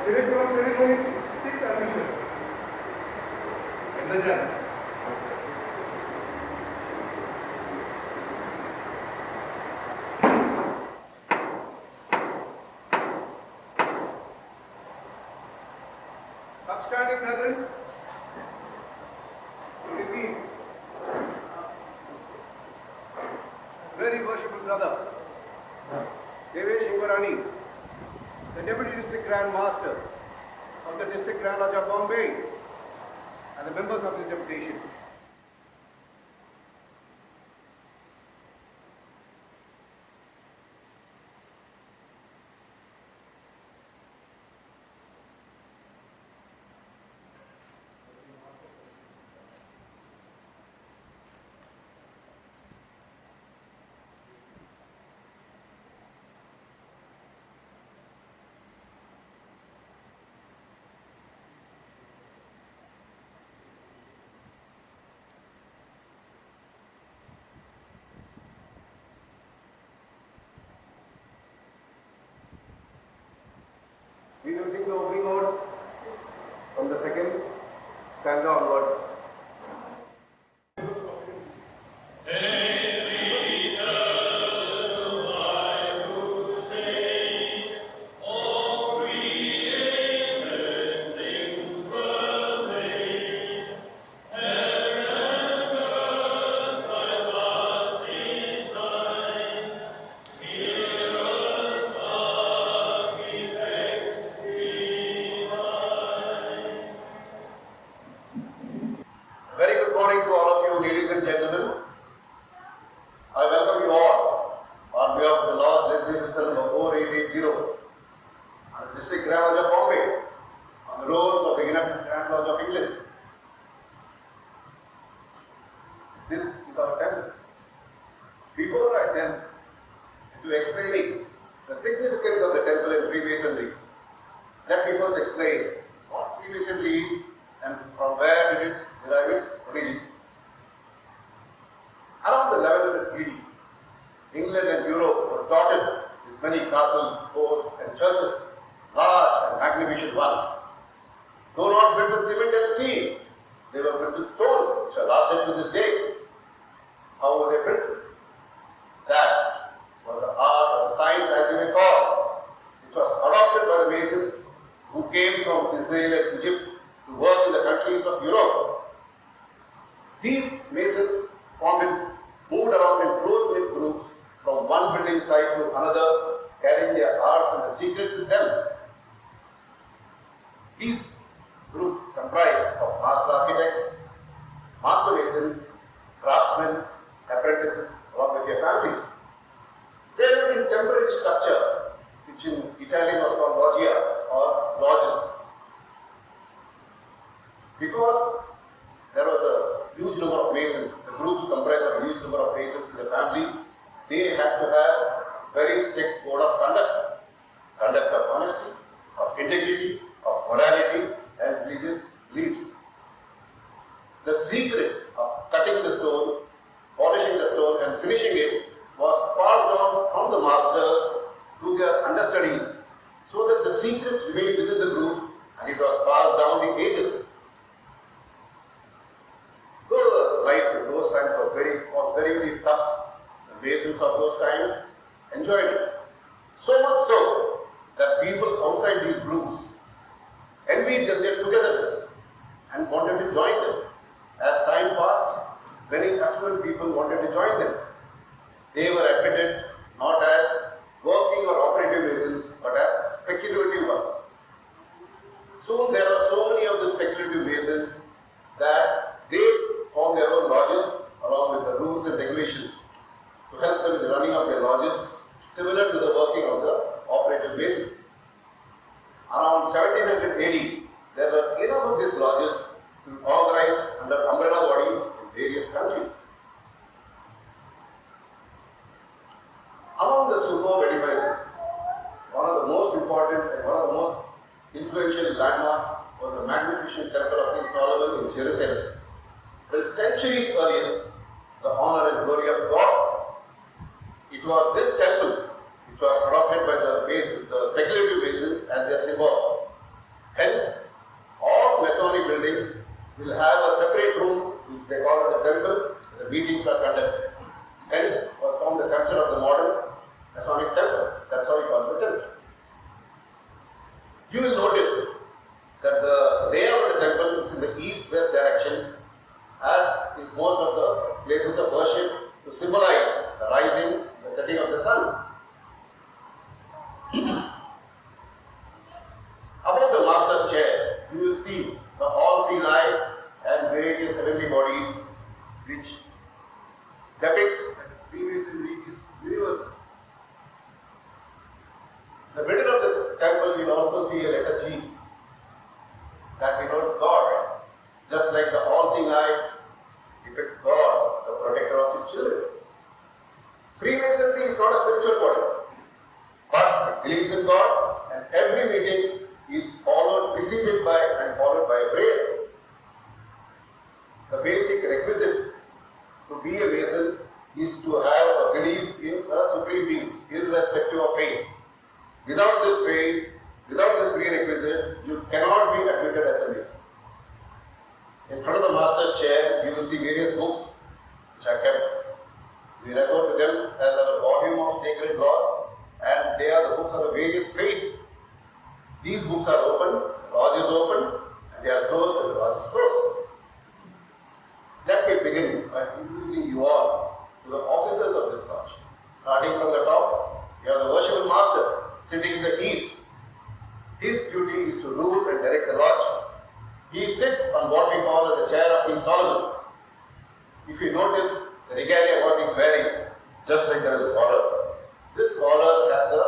Director of Ceremony, 6 admission. Understand? Upstanding brethren, to receive very worshipful brother, Devesh Ingarani, the Deputy District Grand Master of the District Grand Lodge of Bombay, and the members of his deputation. We will sing the opening ode from the second stanza onwards. Very good morning to all of you, ladies and gentlemen. I welcome you all on behalf of the Lord Leslie number 4880 and the District Grand Lodge of Bombay on the roads of the United Grand Lodge of England. This is our temple. Before I attempt to explaining the significance of the temple in Freemasonry, let me first explain what Freemasonry is and from where it is derived its origin. Around the 11th AD, England and Europe were dotted with many castles, forts, and churches, large and magnificent ones. Though not built with cement and steel, they were built with stones, which are lasted to this day. How were they built? That was the art or the science, as you may call, which was adopted by the Masons who came from Israel and Egypt to work in the countries of Europe. These Masons moved around in close-knit groups from one building site to another, carrying their arts and the secrets with them. These groups comprised of master architects, master masons, craftsmen, apprentices, along with their families. They lived in temporary structure, which in Italian was called loggias or lodges. Because there was a huge number of masons, the groups comprised of a huge number of masons in the family, they had to have very strict code of conduct. Conduct of honesty, of integrity, of morality, and religious beliefs. The secret of cutting the stone, polishing the stone, and finishing it was passed on from the masters to their understudies, so that the secret remained within the groups and it was passed down the ages. Though life in those times was very tough, the Masons of those times enjoyed it. So much so that people outside these groups envied their togetherness and wanted to join them. As time passed, many affluent people wanted to join them. They were admitted not as working or operative Masons, but as speculative ones. Soon there were so many of the speculative Masons that they formed their own lodges along with the rules and regulations to help them in the running of their lodges, similar to the working of the operative Masons. Around 1700 AD, there were enough of these lodges organized under umbrella bodies in various countries. Among the superb edifices, one of the most important and one of the most influential landmarks was the magnificent Temple of King Solomon in Jerusalem. Built centuries earlier, the honor and glory of God. It was this temple which was adopted by the speculative Masons as their symbol. You will notice that the layout of the temple is in the east-west direction, as is most of the places of worship, to symbolize the rising, the setting of the sun. Above the master's chair, you will see the all-seeing eye and various heavenly bodies, which depicts that Freemasonry is universal. In the middle of the temple, you will also see a letter G that denotes God, just like the all-seeing eye depicts God, the protector of his children. Freemasonry is not a spiritual body, but it believes in God, and every meeting is preceded by and followed by a prayer. The basic requisite to be a Mason is to have a belief in a supreme being, irrespective of faith. Without this faith, without this prerequisite, you cannot be admitted as a Mason. In front of the master's chair, you will see various books which are kept. We refer to them as a volume of sacred laws, and they are the books of the various faiths. These books are open, the lodge is open, and they are closed, and the lodge is closed. Let me begin by introducing you all to the officers of this lodge. Starting from the top, you have the worshipful master sitting in the east. His duty is to rule and direct the lodge. He sits on what we call as the chair of King Solomon. If you notice the regalia what he is wearing, just like there is a collar. This collar has a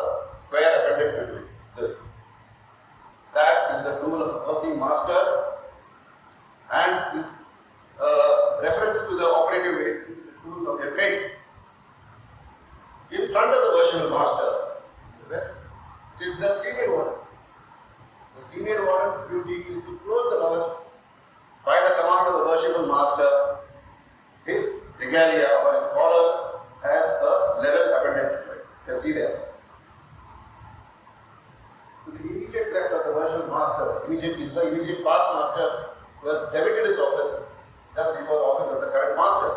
square appendage to it. This. That is the tool of the working master, and this reference to the operative ways is the tools of their trade. In front of the worshipful master, the west, sits the senior warden. The senior warden's duty is to close the lodge by the command of the worshipful master. His regalia or his collar has a level appendage to it. You can see there. To the immediate left of the worshipful master, the immediate past master who has debited his office just before the office of the current master.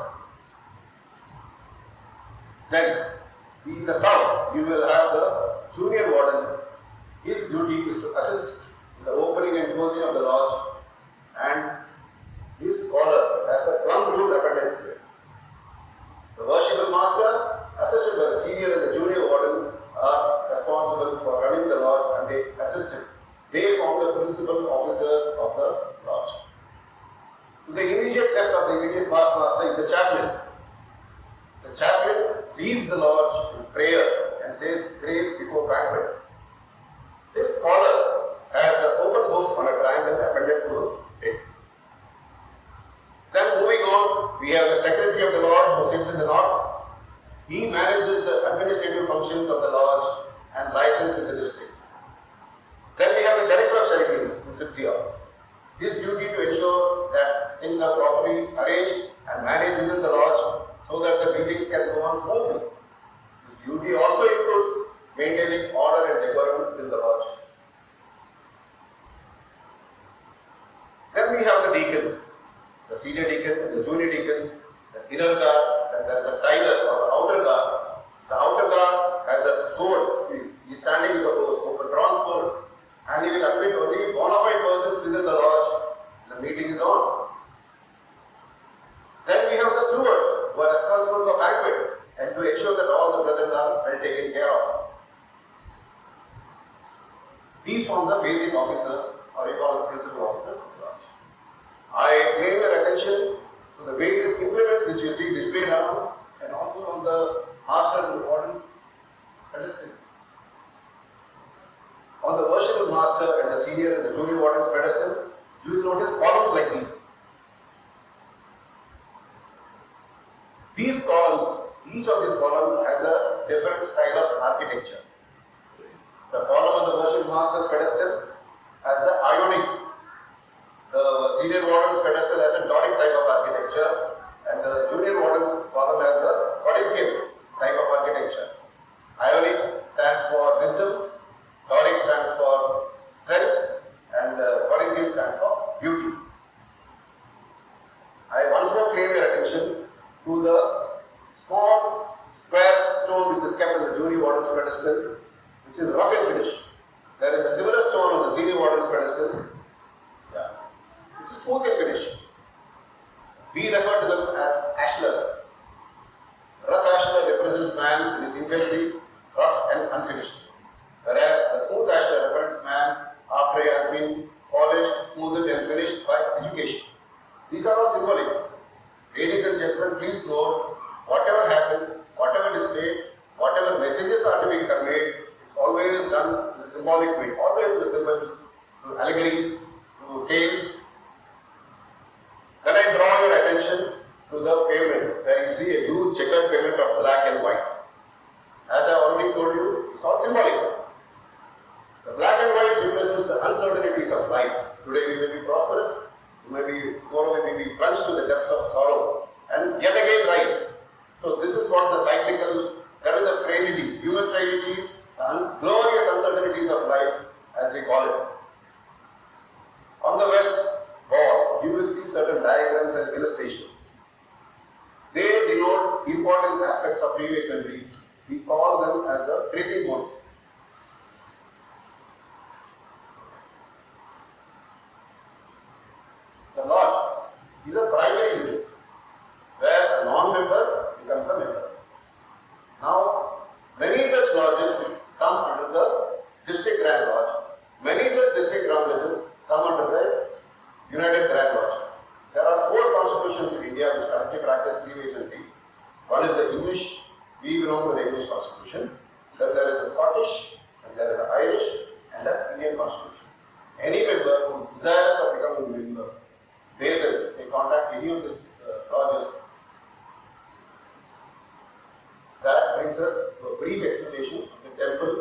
Then, in the south, you will have the junior warden. His duty is to assist in the opening and closing of the lodge, and his collar has a plumb rule appended to it. The worshipful master, assisted by the senior and the junior warden, are responsible for running the lodge, and they assist him. They form the principal officers of the lodge. To the immediate left of the immediate past master is the chaplain. The chaplain leads the lodge in prayer and says grace before banquet. This collar has an open book on a triangle appended to it. Then moving on, we have the secretary of the lodge who sits in the north. He manages the administrative functions of the lodge and license with the district. Then we have the director of ceremonies who sits here. His duty to ensure that things are properly arranged and managed within the lodge so that the meetings can go on smoothly. His duty also includes maintaining order and decorum within the lodge. Then we have the deacons, the senior deacon, the junior deacon, the inner guard, and there is a tiler or the outer guard. The outer guard has a sword. He is standing with a drawn sword, and he will admit only bona fide persons within the lodge. The meeting is on. Then we have the stewards who are responsible for banquet and to ensure that all the brothers are well taken care of. These form the basic officers, or we call the principal officers of the lodge. I pay your attention to the various implements which you see displayed around, and also on the masters and the wardens pedestal. On the worshipful master and the senior and the junior warden's pedestal, you will notice columns like these. These columns, each of these columns has a different style of architecture. The column on the worshipful master's pedestal has the Ionic. The senior warden's pedestal has a Doric type of architecture, and the junior warden's column has the Corinthian type of architecture. Ionic stands for wisdom, Doric stands for strength, and Corinthian stands for beauty. I once more claim your attention to the small square stone which is kept on the junior warden's pedestal, which is rough and finish. There is a similar stone on the Warden's pedestal. Yeah. It's a smoky finish. We refer to them as ashlars. Rough ashlar represents man in his infancy, rough and unfinished. Whereas the smooth ashlar represents man after he has been polished, smoothed and finished by education. These are all symbolic. Ladies and gentlemen, please note, whatever happens, whatever displayed, whatever messages are to be conveyed, it's always done in a symbolic way. Always with symbols, through allegories, through tales. Then I draw your attention to the pavement, where you see a huge checkered pavement of black and white. As I already told you, it's all symbolic. The black and white represents the uncertainties of life. Today we may be prosperous, tomorrow we may be plunged to the depths of sorrow, and yet again rise. So this is what the cyclical, that is the frailty, human frailties, the glorious uncertainties of life, as we call it. On the west wall, you will see certain diagrams and illustrations. They denote important aspects of Freemasonry. We call them as the tracing boards. The lodge is a primary unit where a non-member becomes a member. Now, many such lodges come under the District Grand Lodge. Many such District Grand Lodges come under the United Grand Lodge. There are 4 constitutions in India which currently practice Freemasonry. One is the English, we belong to the English Constitution. Then there is the Scottish, and there is the Irish, and the Indian Constitution. Any member who desires of becoming a member, Mason, may contact any of these lodges. That brings us to a brief explanation of the temple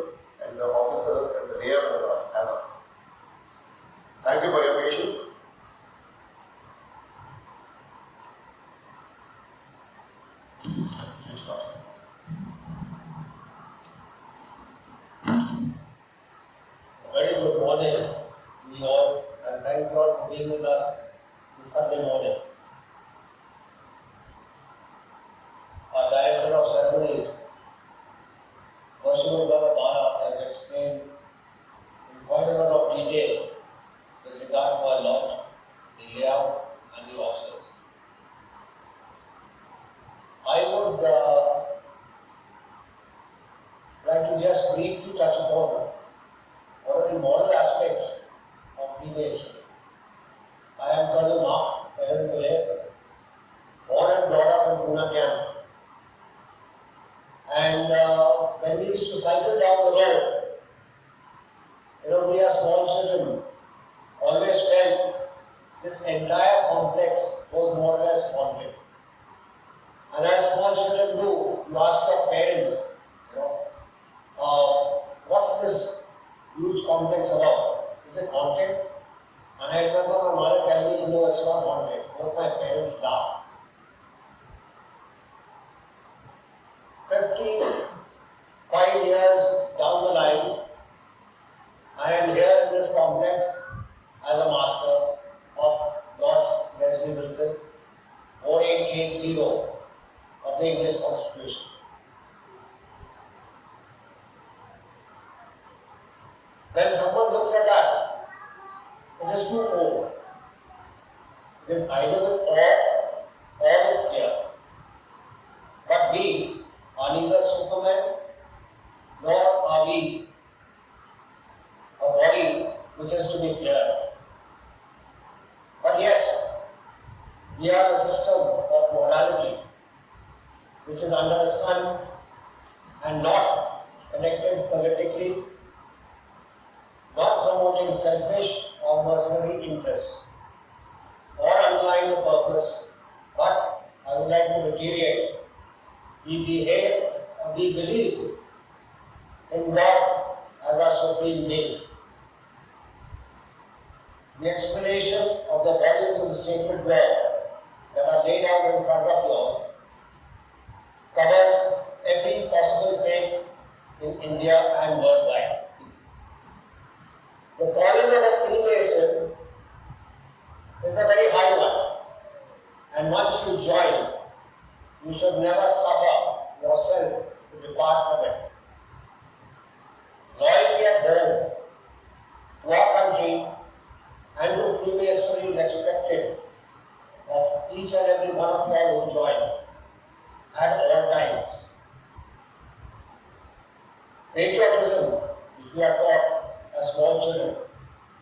and the officers and the layout of the lodge. Thank you for your patience. Very good morning, we all, and thank God for being with us this Sunday morning. Our Director of Ceremonies, has explained in quite a lot of detail with regard to our lodge, the layout, and the officers. I would like to just briefly touch upon what are the moral aspects of Freemasonry. I am Colonel Mark born and brought up in Pune camp. And when we used to cycle down the road, we as small children always felt this entire complex was more or less haunted. And as small children do, you ask your parents, what's this huge complex about? Is it haunted? And I remember my mother telling me, no, it's not haunted. Both my parents laughed. 55 years down the line, I am here in this complex as a master of Lord Leslie Wilson, 4880 of the English Constitution. When someone looks at us, it is twofold. It is either with awe or with fear. But we are neither Superman nor are we a body which is to be feared. But yes, we are a system of morality which is under the sun and not connected politically, not promoting selfish or mercenary interests or underlying a purpose, but I would like to reiterate, we behave and we believe in God as our supreme being. The explanation of the values of the sacred law that are laid out in front of you all covers every possible faith in India and worldwide. The calling of a Freemason is a very high one, and once you join, you should never suffer yourself to depart from it. Loyalty at home, to our country,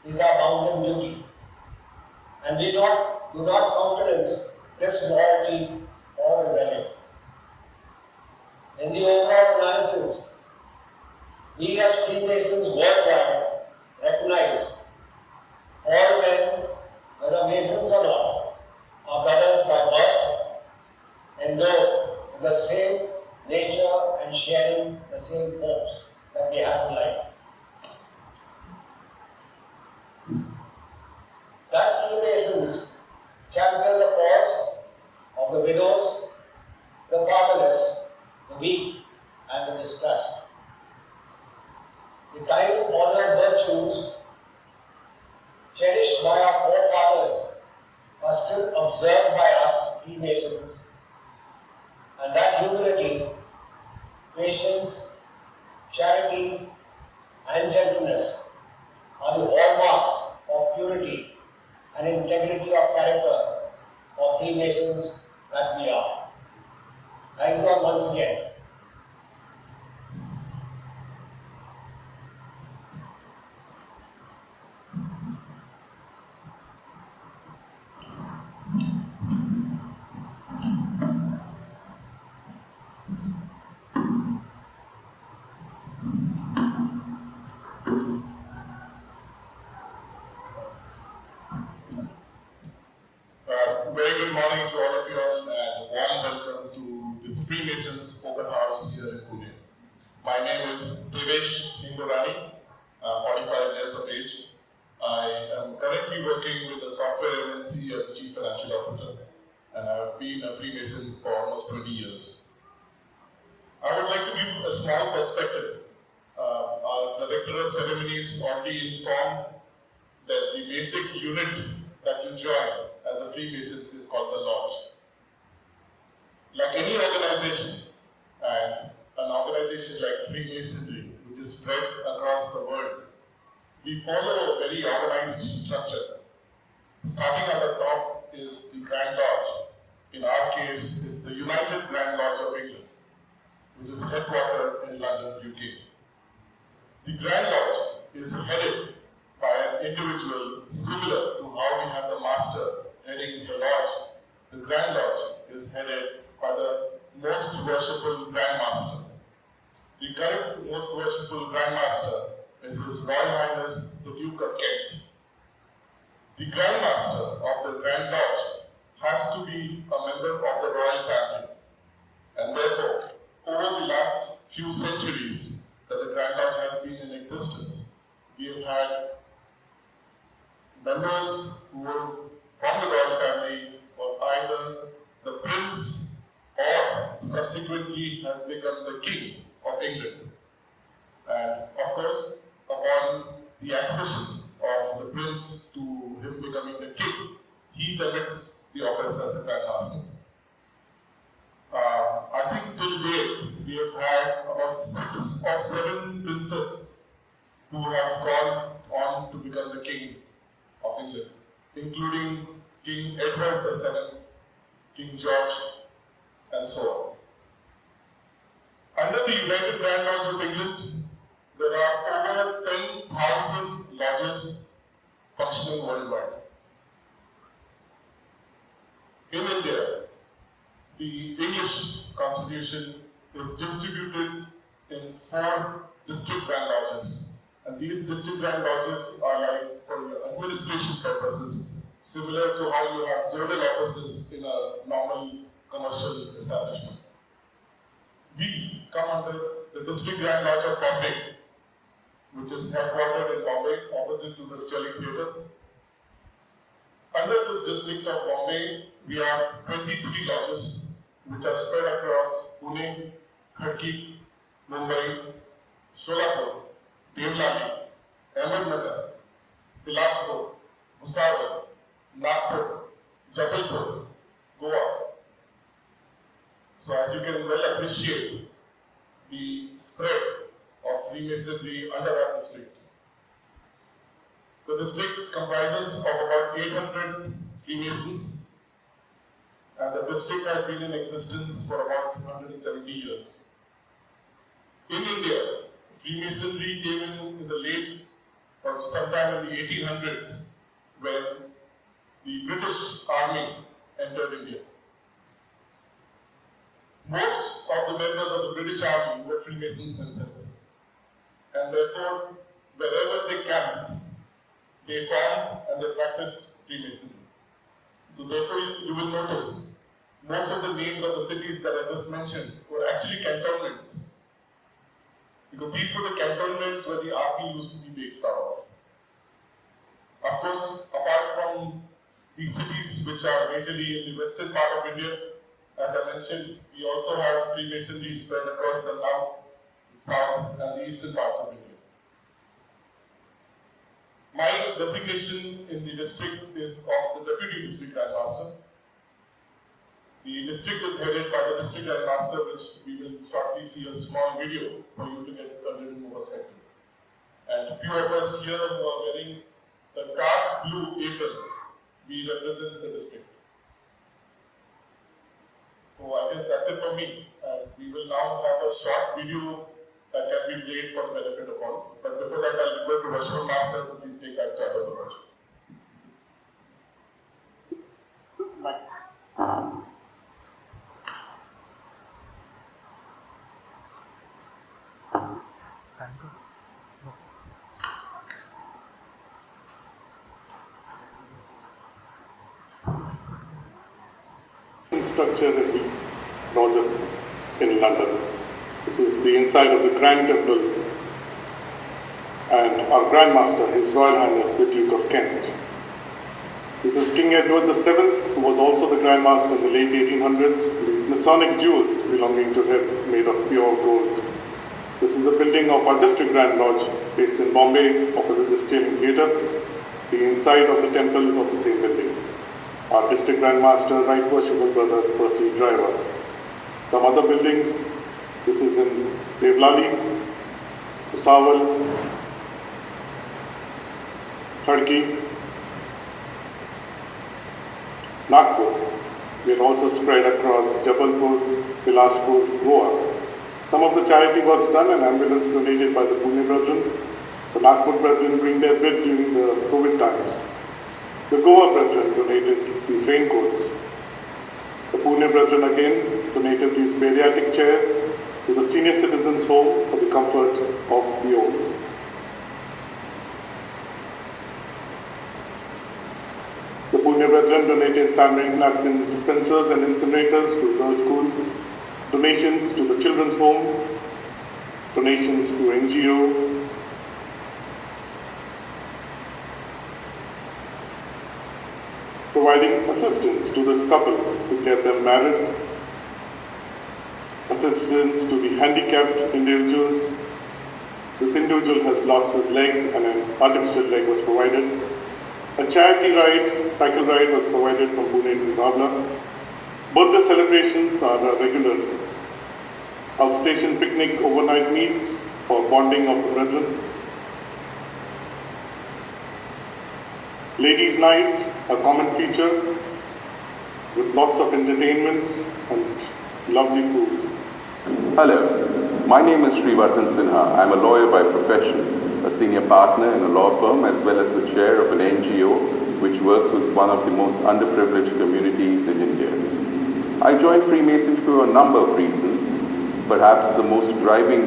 is our bounden duty, and we do not countenance disloyalty or rebellion. In the overall analysis, we as Freemasons worldwide recognize all men, whether Masons or not, are brothers by birth, endowed with the same nature and sharing the same hopes that we have in life. That Freemasons champion the cause of the widows, the fatherless, the weak, and the distressed. The kind of honor virtues cherished by our forefathers are still observed by us Freemasons, and that humility, patience, charity, and gentleness are the hallmarks of purity and integrity of character of Freemasons that we are. Thank you all once again. Very good morning to all of you all and warm welcome to this Freemasons open house here in Pune. My name is Devesh Hindurani, 45 years of age. I am currently working with the software MNC as the Chief Financial Officer, and I have been a Freemason for almost 20 years. I would like to give a small perspective. Our Director of Ceremonies already informed that the basic unit that you join as a Freemason is called the Lodge. Like any organization, and an organization like Freemasonry, which is spread across the world, we follow a very organized structure. Starting at the top is the Grand Lodge. In our case, it's the United Grand Lodge of England, which is headquartered in London, UK. The Grand Lodge is headed by an individual similar to how we have the master heading the lodge. The Grand Lodge is headed by the most worshipful Grand Master. The current most worshipful Grand Master is His Royal Highness the Duke of Kent. The Grand Master of the Grand Lodge has to be a member of the royal family, and therefore, over the last few centuries that the Grand Lodge has been in existence, we have had members who were from the royal family or either the prince or subsequently has become the king of England. And of course, upon the accession of the prince to him becoming the king, he limits the office as the Grand Master. I think till date we have had about 6 or 7 princes who have gone on to become the king of England, including King Edward VII, King George, and so on. Under the United Grand Lodge of England, there are over 10,000 lodges functioning worldwide. In India, the English constitution is distributed in 4 district Grand Lodges. And these district Grand Lodges are like for administration purposes, similar to how you have zonal offices in a normal commercial establishment. We come under the District Grand Lodge of Bombay, which is headquartered in Bombay, opposite to the Sterling Theatre. Under the District of Bombay, we have 23 lodges, which are spread across Pune, Khadki, Mumbai, Solapur, Devlali, Ahmednagar, Bilaspur, Bhusawal, Nagpur, Jabalpur, Goa. So as you can well appreciate the spread of Freemasonry under our district. The district comprises of about 800 Freemasons, and the district has been in existence for about 170 years. In India, Freemasonry came in the late or sometime in the 1800s, when the British Army entered India. Most of the members of the British Army were Freemasons themselves, and therefore, wherever they camped, they formed and they practiced Freemasonry. So therefore, you will notice most of the names of the cities that I just mentioned were actually cantonments, because these were the cantonments where the army used to be based out of. Of course, apart from these cities which are majorly in the western part of India, as I mentioned, we also have Freemasonry spread across the north, south, and the eastern parts of India. My designation in the district is of the Deputy District Grand Master. The district is headed by the District Grand Master, which we will shortly see a small video for you to get a little more perspective. And a few of us here who are wearing the dark blue aprons, we represent the district. So I guess that's it for me. We will now have a short video that can be played for the benefit of all. But before that, I'll request the Worship Master to please take that charge of the worship. Structure at the Roger in London. This is the inside of the Grand Temple, and our Grand Master, His Royal Highness the Duke of Kent. This is King Edward VII, who was also the Grand Master in the late 1800s. These Masonic jewels belonging to him, made of pure gold. This is the building of our District Grand Lodge, based in Bombay, opposite the Stadium Theatre, the inside of the temple of the same building. Our District Grand Master, Right Worshipful Brother Percy Driver. Some other buildings, this is in Devlali, Usawal, Khadki, Nagpur. We are also spread across Jabalpur, Bilaspur, Goa. Some of the charity works done and ambulance donated by the Pune brethren. The Nagpur brethren bring their bit during the COVID times. The Goa brethren donated these raincoats. The Pune brethren again donated these bariatric chairs to the senior citizens' home for the comfort of the old. The Pune brethren donated sanitary napkin dispensers and incinerators to girls' school, donations to the children's home, donations to NGO, providing assistance to this couple to get them married, assistance to the handicapped individuals. This individual has lost his leg and an artificial leg was provided. A charity ride, cycle ride was provided from Pune to Nabla. Birthday celebrations are regular. Outstation picnic overnight meals for bonding of the brethren. Ladies' night, a common feature with lots of entertainment and lovely food. Hello, my name is Srivartan Sinha. I'm a lawyer by profession, a senior partner in a law firm, as well as the chair of an NGO which works with one of the most underprivileged communities in India. I joined Freemasonry for a number of reasons. Perhaps the most driving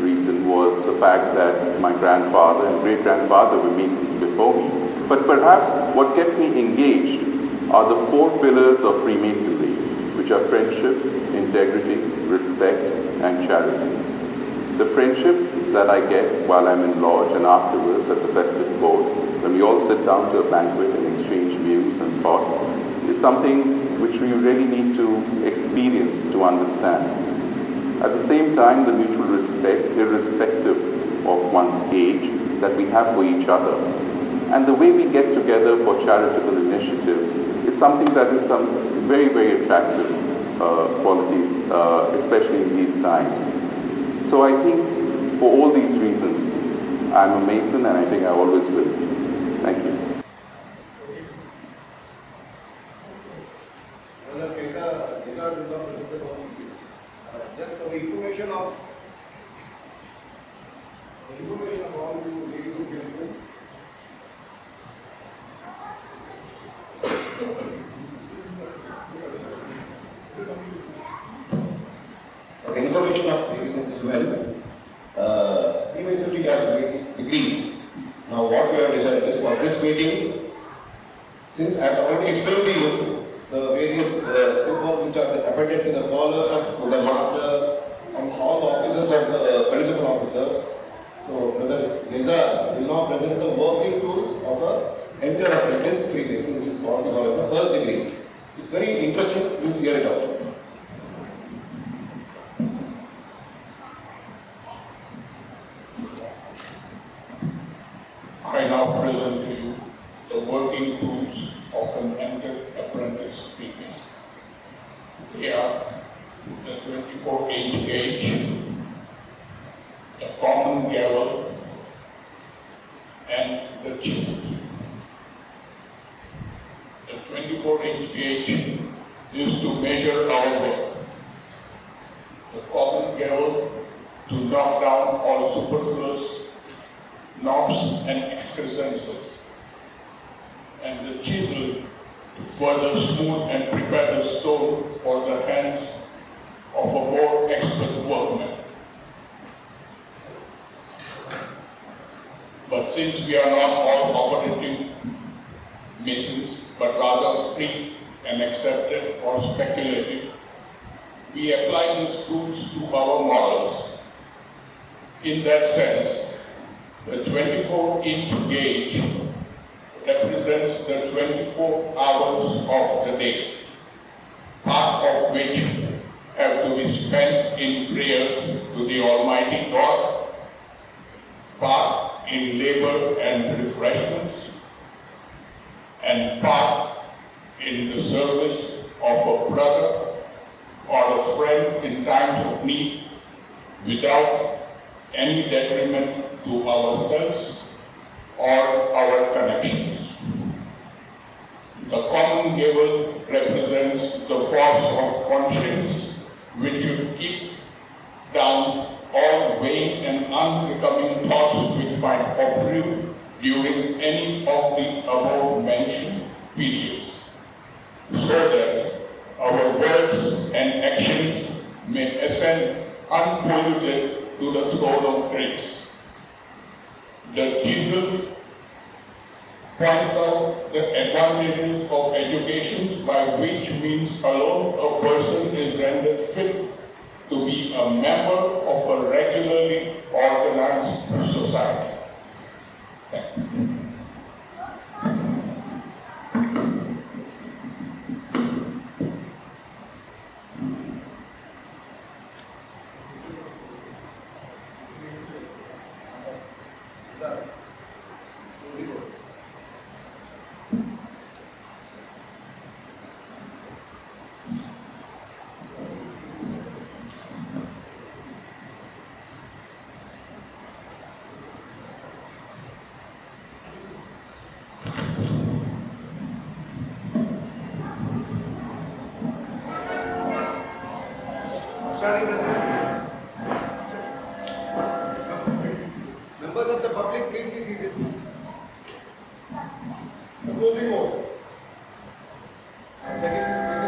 reason was the fact that my grandfather and great-grandfather were Masons before me. But perhaps what kept me engaged are the four pillars of Freemasonry, which are friendship, integrity, respect, and charity. The friendship that I get while I'm in lodge and afterwards at the festive board, when we all sit down to a banquet and exchange views and thoughts, is something which we really need to experience to understand. At the same time, the mutual respect, irrespective of one's age, that we have for each other. And the way we get together for charitable initiatives is something that is some very, very attractive qualities, especially in these times. So I think for all these reasons, I'm a Mason and I think I always will. Thank you. Just for the information of all you ladies and gentlemen, Okay, information of Freemasons as well. Freemasonry has various degrees. Now what we have decided is for this meeting, since I have already explained to you the various symbols which are appended to the collars of the master and all the officers of the principal officers. So Brother Nizar will now present the working tools of a entire apprentice Freemason, which is what we call the first degree. It's very interesting, please hear it out. I now present to you the working tools of an entered apprentice Freemason. They are the 24-inch gauge, the common gavel, and the chisel. The 24-inch gauge is to measure our work. The common gavel to knock down all superfluous knobs and excrescences, and the chisel to further smooth and prepare the stone for the hands of a more expert workman. But since we are not all operative masons, but rather free and accepted or speculative, we apply these tools to our models. In that sense, the 24-inch gauge represents the 24 hours of the day, part of which have to be spent in prayer to the Almighty God, part in labor and refreshments, and part in the service of a brother or a friend in times of need, without any detriment to ourselves or our connections. The common gavel represents the force of conscience, which should keep down all vain and unbecoming thoughts which might obtrude during any of the above mentioned periods, so that our words and actions may ascend unpolluted to the throne of grace. The Jesus points out the advantages of education, by which means alone a person is rendered fit to be a member of a regularly organized society. Thank you. Members of the public, please be seated. The closing vote. Second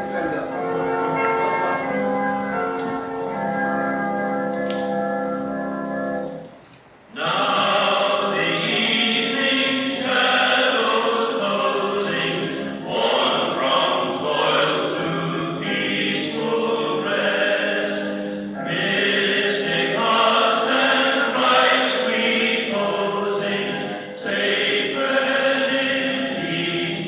stanza. First one. Now the evening shadows closing, worn from toil to peaceful rest. Mystic hearts and bright sweet posing, sacred in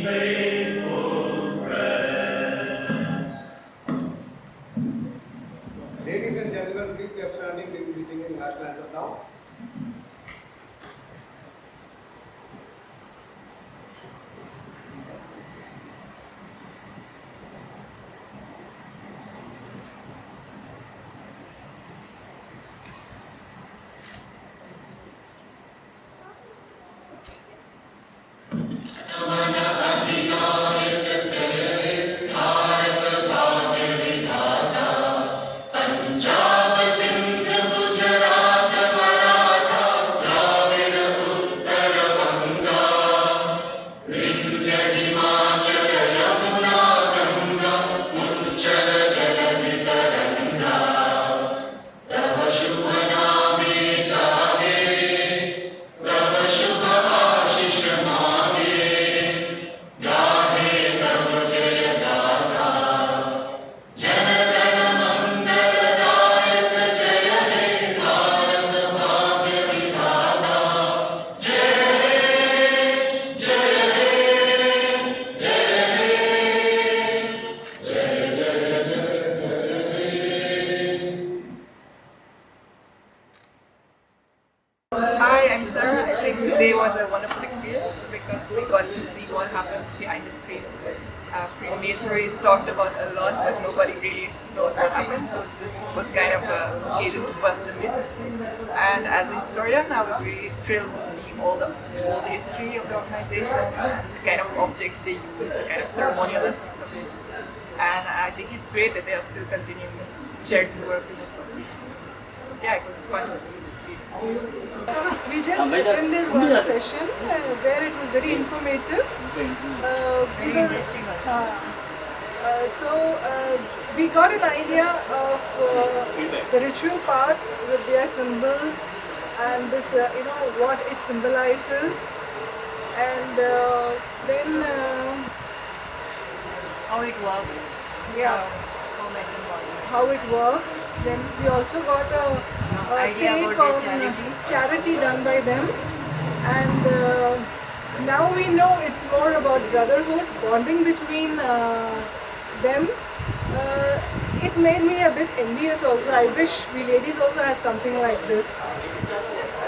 because we got to see what happens behind the screens. Freemasonry is talked about a lot, but nobody really knows what happens. So this was kind of an occasion to bust the myth. And as a historian, I was really thrilled to see all the history of the organization, and the kind of objects they use, the kind of ceremonial aspect of it. And I think it's great that they are still continuing charity work with it. Yeah, it was fun to see this. We just attended one session where it was very informative. Very interesting also. We got an idea of the ritual part with their symbols and this, what it symbolizes, and then How it works. yeah, How Mason works. how it works. Then we also got a Idea take about on their charity done by them, and now we know it's more about brotherhood, bonding between them. It made me a bit envious also. I wish we ladies also had something like this.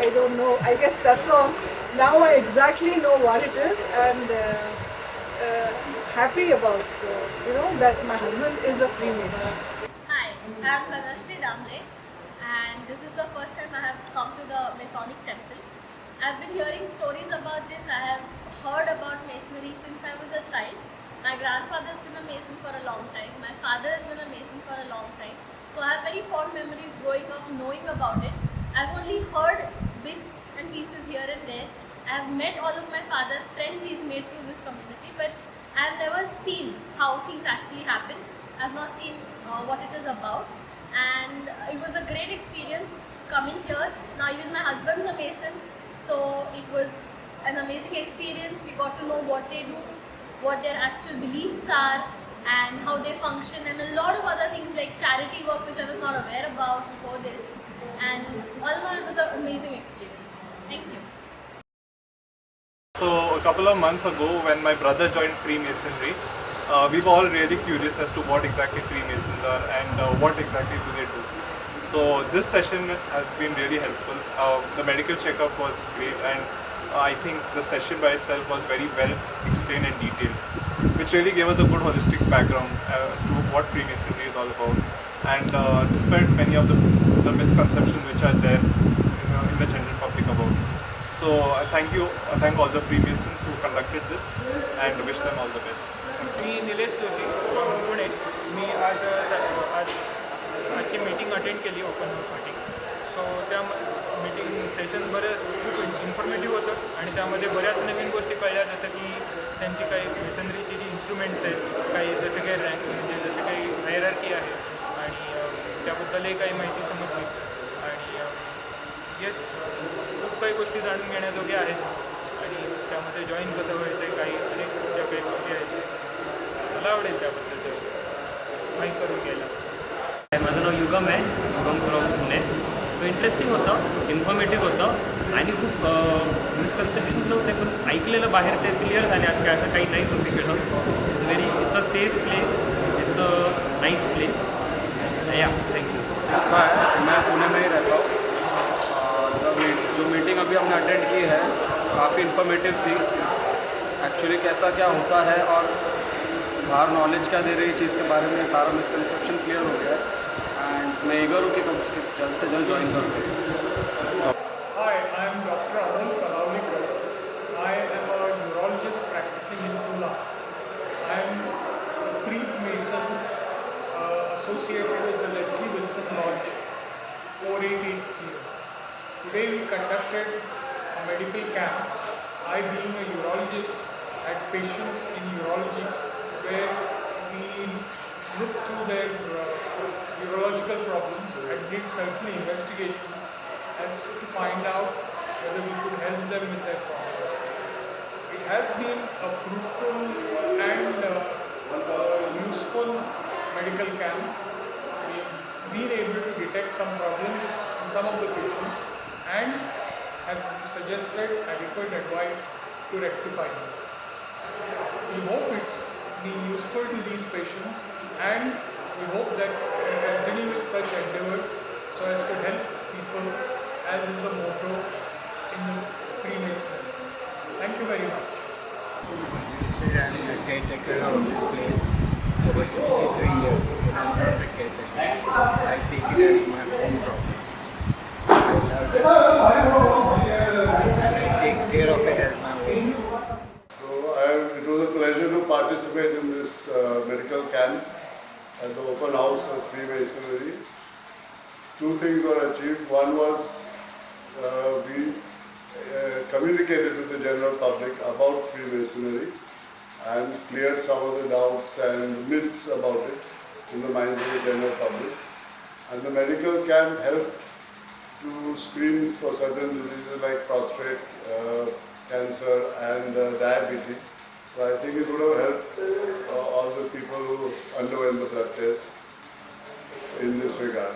I don't know. I guess that's all. Now I exactly know what it is, and happy about that my husband is a Freemason. Hi, I'm Pranashri Damle, and this is the first time I have come to the Masonic temple. I've been hearing stories about this. I have heard about Masonry since I was a child. My grandfather has been a Mason for a long time. My father has been a Mason for a long time. So I have very fond memories growing up knowing about it. I've only heard bits and pieces here and there. I have met all of my father's friends he's made through this community, but I've never seen how things actually happen. I've not seen what it is about, and it was a great experience coming here. Now even my husband's a Mason, so it was an amazing experience. We got to know what they do, what their actual beliefs are, and how they function, and a lot of other things like charity work which I was not aware about before this. And all in all, it was an amazing experience. Thank you. So a couple of months ago when my brother joined Freemasonry, we were all really curious as to what exactly Freemasons are and what exactly do they do. So this session has been really helpful. The medical checkup was great, and I think the session by itself was very well explained and detailed, which really gave us a good holistic background as to what Freemasonry is all about, and dispelled many of the misconceptions which are there in the general public about it. So I thank all the Freemasons who conducted this and wish them all the best. मी Nilesh Joshi from Pune. मी आजची meeting attend केली, open house meeting. So त्या meeting session खूप informative होतं आणि त्यामध्ये बऱ्याच नवीन गोष्टी कळल्या, जसं की त्यांची काही मेसनरीची जी इन्स्ट्रुमेंट्स आहेत, काही जसे काही रँक म्हणजे जसे काही हायरार्की आहे, आणि त्याबद्दलही काही माहिती समजली. आणि येस, खूप काही गोष्टी जाणून घेण्याजोग्या आहेत, आणि त्यामध्ये जॉईन कसं व्हायचं आहे, काही अनेक ज्या काही गोष्टी आहेत मला आवडेल त्याबद्दल माहीत करून घ्यायला. माझं नाव युगम आहे, युगम फ्रॉम पुणे. सो इंटरेस्टिंग होतं, इन्फॉर्मेटिव्ह होतं, आणि खूप मिसकन्सेप्शन्स नव्हते, पण ऐकलेलं बाहेर ते क्लिअर झाले आज काय असं काही नाही होतं तिकडं. It's a safe place, it's a nice place. या थैंक यू. मैं पुणे में ही रहता हूँ. जो मीटिंग अभी हमने अटेंड की है काफ़ी इन्फॉर्मेटिव थी. एक्चुअली कैसा क्या होता है और बाहर नॉलेज क्या दे रही है चीज़ के बारे में सारा मिसकंसेप्शन क्लियर हो गया है, एंड मैं ईगर हूँ कि जल्द से जल्द ज्वाइन कर सकें. Hi, I am Dr. Amol Kalaulikar. I am a neurologist practicing in Pune. I am a Freemason associated with the Leslie Wilson Lodge 4880. Today we conducted a medical camp. I being a urologist had patients in urology where we looked through their urological problems and did certain investigations as to find out whether we could help them with their problems. It has been a fruitful and useful medical camp. We've been able to detect some problems in some of the patients and have suggested adequate advice to rectify this. We hope it's been useful to these patients, and we hope that we continue with such endeavors so as to help people, as is the motto in the Freemasonry. Thank you very much. caretaker of this place over 63 years. And I'm not a caretaker. I take it as my own property. I love it. And I take care of it as my own. It was a pleasure to participate in this medical camp at the open house of Freemasonry. Two things were achieved. One was we communicated with the general public about Freemasonry and cleared some of the doubts and myths about it in the minds of the general public. And the medical camp helped to screen for certain diseases like prostate cancer and diabetes. So I think it would have helped all the people who underwent the blood test in this regard.